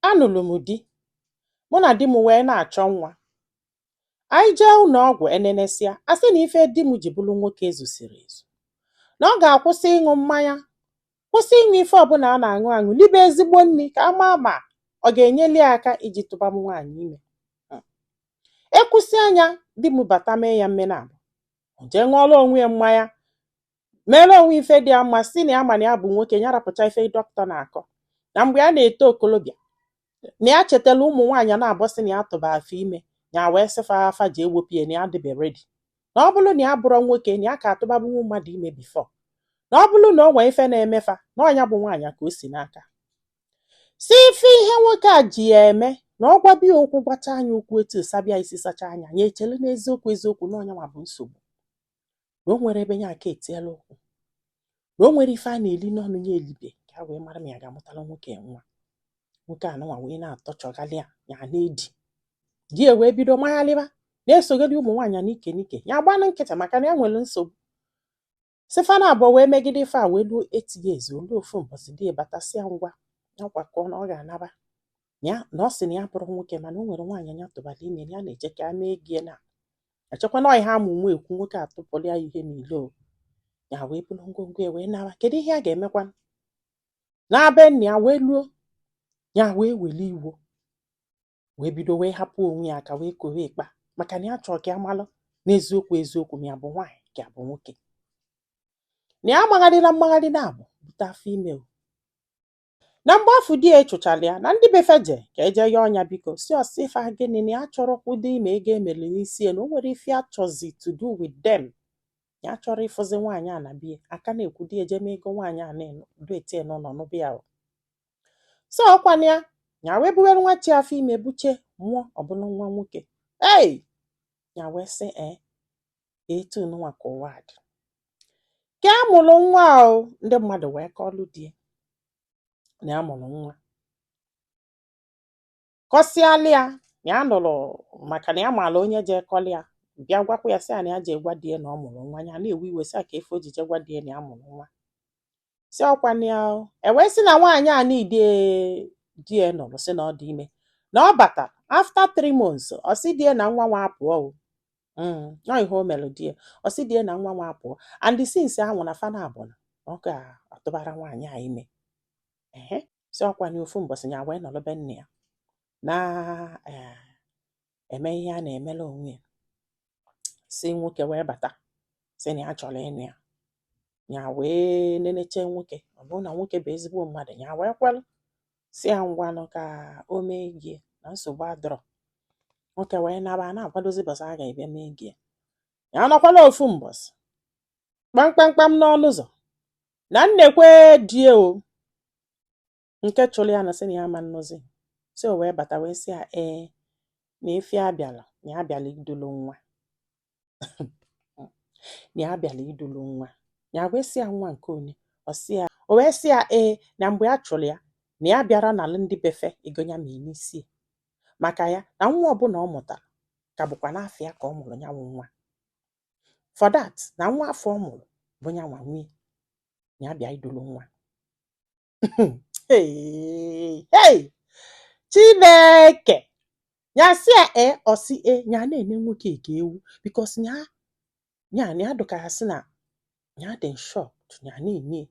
Anụrụ m di, mụ na di m wee na-achọ nwa. Anyị jee ụlọ ọgwụ enenesịa, a sị na ife di m ji bụrụ nwoke ezusiri ezu. Na ọ ga-akwụsị ịṅụ mmanya, kwụsị ịṅụ ife ọbụla a na-aṅụ aṅụ, libe ezigbo nri ka a maa ma ọ ga-enyeli ya aka iji tụba m nwaanyị ime. Ekwụsị anya di m bata mee ya mmenabụ, o jee ṅụọrọ onwe ya mmanya, mere onwe ife dị ya mma, si na ya ma na ya bụ nwoke, ya rapụcha ife dọkịta na-akọ. Na mgbe a na-eto okolobịa, na ya chetala ụmụ nwaanyị na-abọsị na ya tụba afọ ime, ya wee sịfa afa ji ewepụ ya na ya dịbe redi. Na ọ bụrụ na ya bụrụ nwoke, na ya ka atụbabunwu mmadụ ime bifọ. Na ọ bụrụ na o nwee ife na-emefa, na ọnya bụ nwaanyị ka o si n'aka. Si ife ihe nwoke a ji ya eme, na ọ gwabia okwu gbacha anya okwu etu sabịa isi sacha anya, ya echele n'eziokwu eziokwu na ọnya nwa bụ nsogbu. Na o nwere ebe ya ka etiela okwu. Na o nwere ife a na-eli n'ọnụ ya elibe, ka a wee mara ma ya ga-amụtala nwoke nwa. Nwoke a nwa wee na-atọchọgali ya na-edi. Di ya wee bido maghalịba, na-esogodi ụmụ nwaanyị n'ike n'ike, ya gbanụ nkịta maka na ya nwere nsogbu. Sifana abụọ wee megide ife a wee luo 8 years, olu ofu mbọsị di ya batasịa ngwa, ya kwakọọ na ọ ga-anaba. Ya na ọ sị na ya bụrụ nwoke, mana o nwere nwaanyị ya tụbara ime, ya na-eje ka a mee gie na achọkwa na ọhịa amụ nwa ekwu nwoke atụpụrụ ya ihe n'ilo. Ya wee bụrụ ngwongwo ya wee naba. Kedu ihe a ga-emekwa? Na be nna ya wee luo, ya wee weli iwo, wee bido wee hapụ onwe ya aka wee kowe ịkpa, maka na ya chọrọ ka ya malụ n'eziokwu eziokwu ma ya bụ nwaanyị ka ya bụ nwoke. Na ya amagharịla mmagharị na-abụ bute afọ ime. Na mgbe afọ di ya echụchala ya, na ndị befe je ka eje ya ọnya biko si ọsị ife gịnị na ya chọrọ kwụdo ime ego emere n'isi ya, na o nwere ife ya chọzi to do with them. Ya chọrọ ịfụzi nwaanyị a na bie aka na-ekwu di eje mee ego nwaanyị a na-edo etie n'ụlọ n'ụbịa. So ọkwana ya, ya wee buwere nwa chi afọ ime buche mmụọ ọbụla nwa nwoke. Ya wee sị etu nwa ka ụwa dị. Ka a mụrụ nwa ahụ, ndị mmadụ wee kọlụ di ya na ya mụrụ nwa. Kọsịalị ya, ya nụrụ maka na ya maala onye je kọlị ya, bịa gwakwa ya sị na ya je gwa di ya na ọ mụrụ nwa. Ya na-ewe iwe sị ka efe o ji je gwa di ya na ya mụrụ nwa. Si ọkwana ya, wee sị na nwaanyị a niile di ya nụrụ sị na ọ dị ime, na ọ batara after 3 months, ọ sị di ya na nwa nwa apụọ. Nọ ihe o mere di ya, ọ sị di ya na nwa nwa apụọ, and since ahụ na fana abụọ ọ ga-atụbara nwaanyị a ime. Si ọkwana ofu mbọsị ya wee nọrọ be nne ya na eme ihe a na-emela onwe ya. Si nwoke wee bata sị na ya chọrọ ịnụ ya. Ya wee neneche nwoke, ọ bụrụ na nwoke bụ ezigbo mmadụ, ya wee kwelụ si ya ngwanụ ka o mee gie na nsogbu adọrọ. Nwoke wee naba na-akwadozi bọsị a ga-ebịa mee gie. Ya nọkwala ofu mbọsị kpamkpamkpam n'ọnụ ụzọ na nnekwe die o nke chụrụ ya na sị na ya ma nnọzi. Si o wee bata wee sị ya na efi abịala, na ya abịala idulu nwa. Na ya abịala idulu nwa. Ya wee sị ya nwa nke onye. O wee sị ya na mgbe a chụrụ ya, na ya bịara n'ala ndị befe egonya ma n'isi, maka ya na nwa ọbụla ọ mụtara ka bụkwa n'afọ ya ka ọ mụrụ ya nwa. For that, na nwa afọ ọ mụrụ bụ ya nwa nwunye, na ya bịa idulu nwa. Chineke! Ya sị ya ọsị ya na-ene nwoke ka ewu, because ya dụka ya sị na ya dị shocked, ya na-enye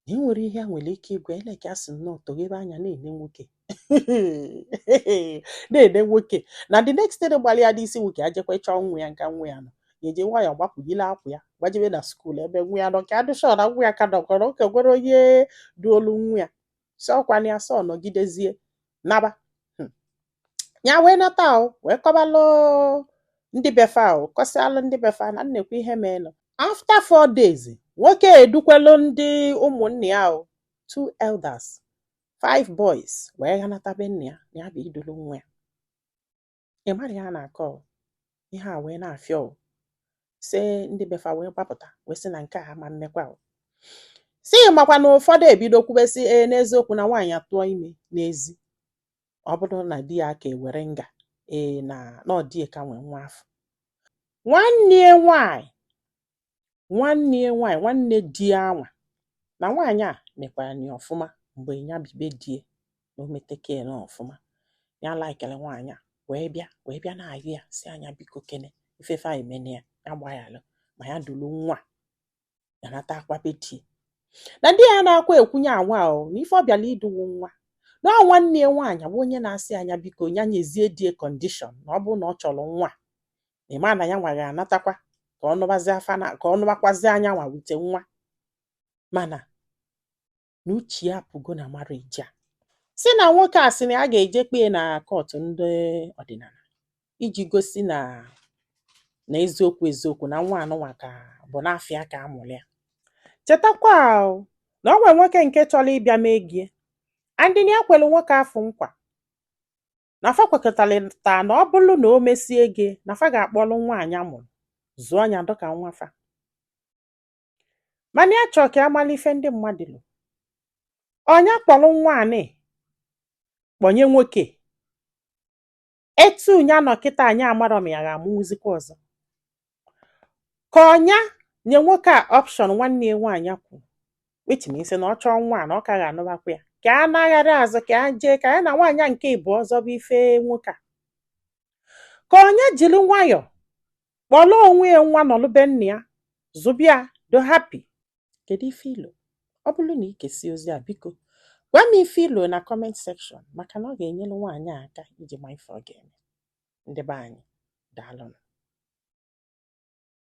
na enwere ihe a nwere ike ịgwa ele ka a sị nnọọ toghebe anya na-ene nwoke. Na-ene nwoke na the next day gbalị ya dị isi nwoke ajekwa ịchọ nwa ya nka nwa ya nọ, ya eje nwayọ gbapụgile akwụ ya gbajebe na skuul ebe nwa ya nọ, ka adụshọ na nwa ya ka nọkọrọ oke gwere onye dị olu nwa ya. Si ọkwana ya sọ nọgidezie naba. Ya wee nata wee kọbalụ ndị befe kọsịalụ ndị befe na nnekwu ihe meenụ. After 4 days, nwoke edukwelu ndị ụmụnne ya 2 elders, 5 boys wee ghanata be nne ya na ya bụ idulu nwa ya. Ị mara ya na-akọ ihe a wee na-afịa si ndị befa wee gbapụta wee sị na nke a ma mmekwa. Si makwa na ụfọdụ ebido kwubesi n'eziokwu na nwaanyị atụọ ime n'ezi, ọ bụrụ na di ya ka ewere nga na ọ dị ka nwee nwa afọ. Nwanne di ya anwa na nwaanyị a mekwara ya ọfụma mgbe ya bibe die, na o meteke na ọfụma. Ya laikele nwaanyị a wee bịa na-ayọ ya si anya biko kene ifefe a emene ya gbaghalụ ma ya dulu nwa ya nata akwa betie. Na ndị ya na-akwa ekwunye anwa o na ife ọ bịala iduwu nwa na ọ nwanne ya nwaanyị bụ onye na-asị anya biko ya nyezie die kọndishọn na ọ bụrụ na ọ chọrọ nwa ịma na ya nwaghị anatakwa ka ọ nụbazi afa na ka ọ nụbakwazi anya nwa wute nwa. Mana na uche ya apụgo na marriage a si na nwoke a sị na ya ga-eje kpee na kọtụ ndị ọdịnala iji gosi na eziokwu na nwa anụnwa ka bụ n'afịa ka amụrụ ya. Chetakwa na o nwere nwoke nke chọrọ ịbịa mee gie andị na ya kwere nwoke afọ nkwa na fa kwekọtara na ọ bụrụ na o mesie ege na fa ga-akpọrọ nwaanyị amụrụ zụọ anya dọka nwa fa. Mana ya chọọ ka amala ife ndị mmadụ lụ ọnya kpọrọ nwa anị kpọnye nwoke etu nya nọ kịta anyị amarọ ma ya ga-amụzikwa ọzọ ka ọnya nye nwoke a option nwanne ya nwaanyị kwuru which means na ọ chọọ nwa na ọ ka ga-anụbakwa ya ka a naghara azụ ka a jee ka ya na nwaanyị nke ịbụ ọzọ bụ ife nwoke a ka ọnya jiri nwayọọ kpọrọ onwe ya nwa nọlụbe nna ya zụbịa do happy. Kedu ife ilo? Ọ bụrụ na ikesi ozi a biko gwa m ife ilo na comment section maka na ọ ga-enyere nwaanyị aka iji ma ife ọ ga-eme. Ndị be anyị daalụ.